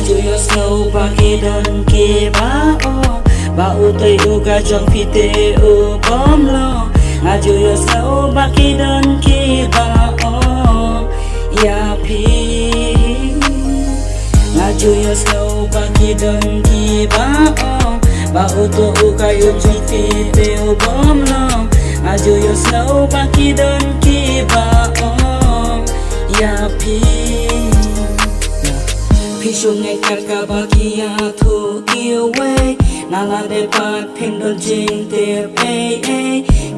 Aju yo snow baki don ki ba u tây u ga trong phi te u bom lo. Aju yo snow baki don ki ba ya pi. Aju yo snow baki don ki ba u to u ga yo trong phi te u bom lo. Aju yo snow baki don ki ba ya pi. Phi shung ngay cắt cả baki ya thu yêu way. Nala de pat pin don jing te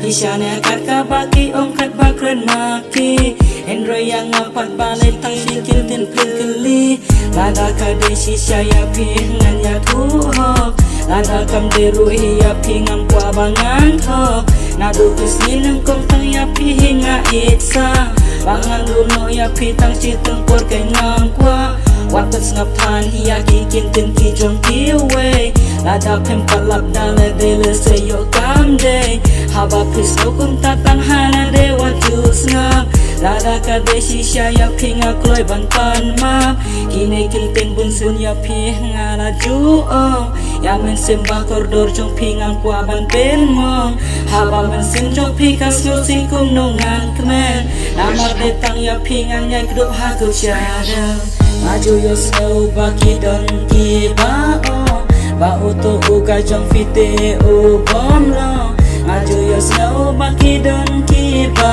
Phi shane cắt cả baki cắt bak ren maki. En roy yang apat balai tang shikil tin pin keli. Lada ka de shisha ya pi ngan ya thu hok. Lada kam de ruhi ya pi ngam kwa bangan thok. Nadu kisni nang kong tang ya pi hinga itsa. Bangan luno ya pi tang chitang por kay ngam kwa. Watas ngap than hiya kikin tin ki jong ki away. Lada pem palap dala de le se yo kam day. Haba pis no kum tatang hana de wat jus ngap. Lada ka de shisha ya pi nga kloy ban pan map. Kine kin tin bun sun ya pi nga la ju ya men simba koridor jong pi ngang kwa ban pen mong. Haba men sim jong pi kas no si kum no ngang kmen. Nama de tang ya pi ngang nyai kdup ha ku shada. Aju yo snow baki don ki ba u to u ga trong phi te u bom lo. Aju yo snow baki don ki ba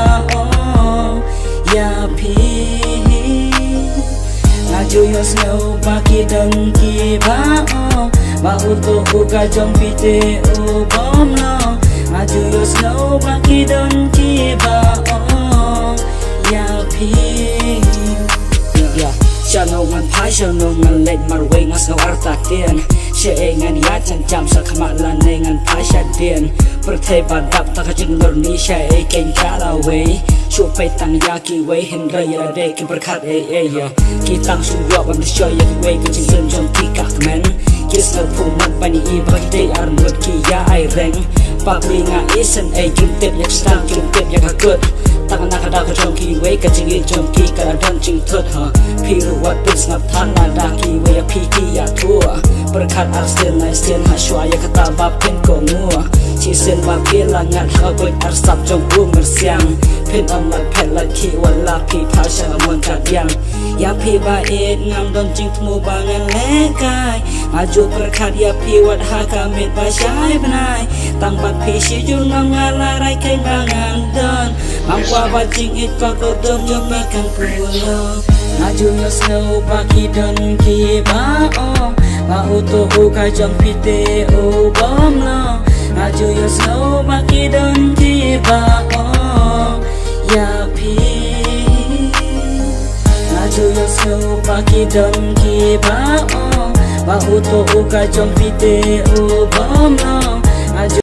ya pi. Aju yo snow baki don ki ba u to u ga trong phi te u bom lo. Aju yo snow baki don ki ba ya pi. Shano ngan pai shano ngan let marway ngas no arta tien. She ngan ya chan jam sa kamalan ne ngan pai sha dien. Perthai badap ta ka jing lor ni sha ken kala way. Shu pai tang ya ki way hin ra ya de ki berkhat ya. Ki tang su yo bam show ya ki way ki jing sun jom ki kak men. Kis no pu mat bani I ba de ar mut ki ya ai reng. Pa mi nga isen kim tip yak stam kim tip yak ha good. Tang na ka da ka jong ki way ka jing I jom ki ka dan jing thut ha. Piru wat pis ngap than na da ki way ya pi ki ya thua. Berkhat ar sen na sen ha shwa ya kata ba pen ko mua. Chi sen ba pi la ngat ha boy ar sap jong bu mer siang. Pen on la pet la ki wala pi pa sha mon kat yang. Ya pi ba ngam don jing tmu ba ngan le kai. Aju berkhat ya pi wat ha ka mit ba shai benai. Tang bat pi shi ju ngam ngala rai kai ngang don. Mang kwa ba jing it pa ko don yo me kan pulo. Aju yo snow baki don ki ba u to u ga trong phi te u bom lo. Aju yo snow baki don ki ba ya pi. Aju yo snow baki don ki ba u to u ga trong phi te u bom lo.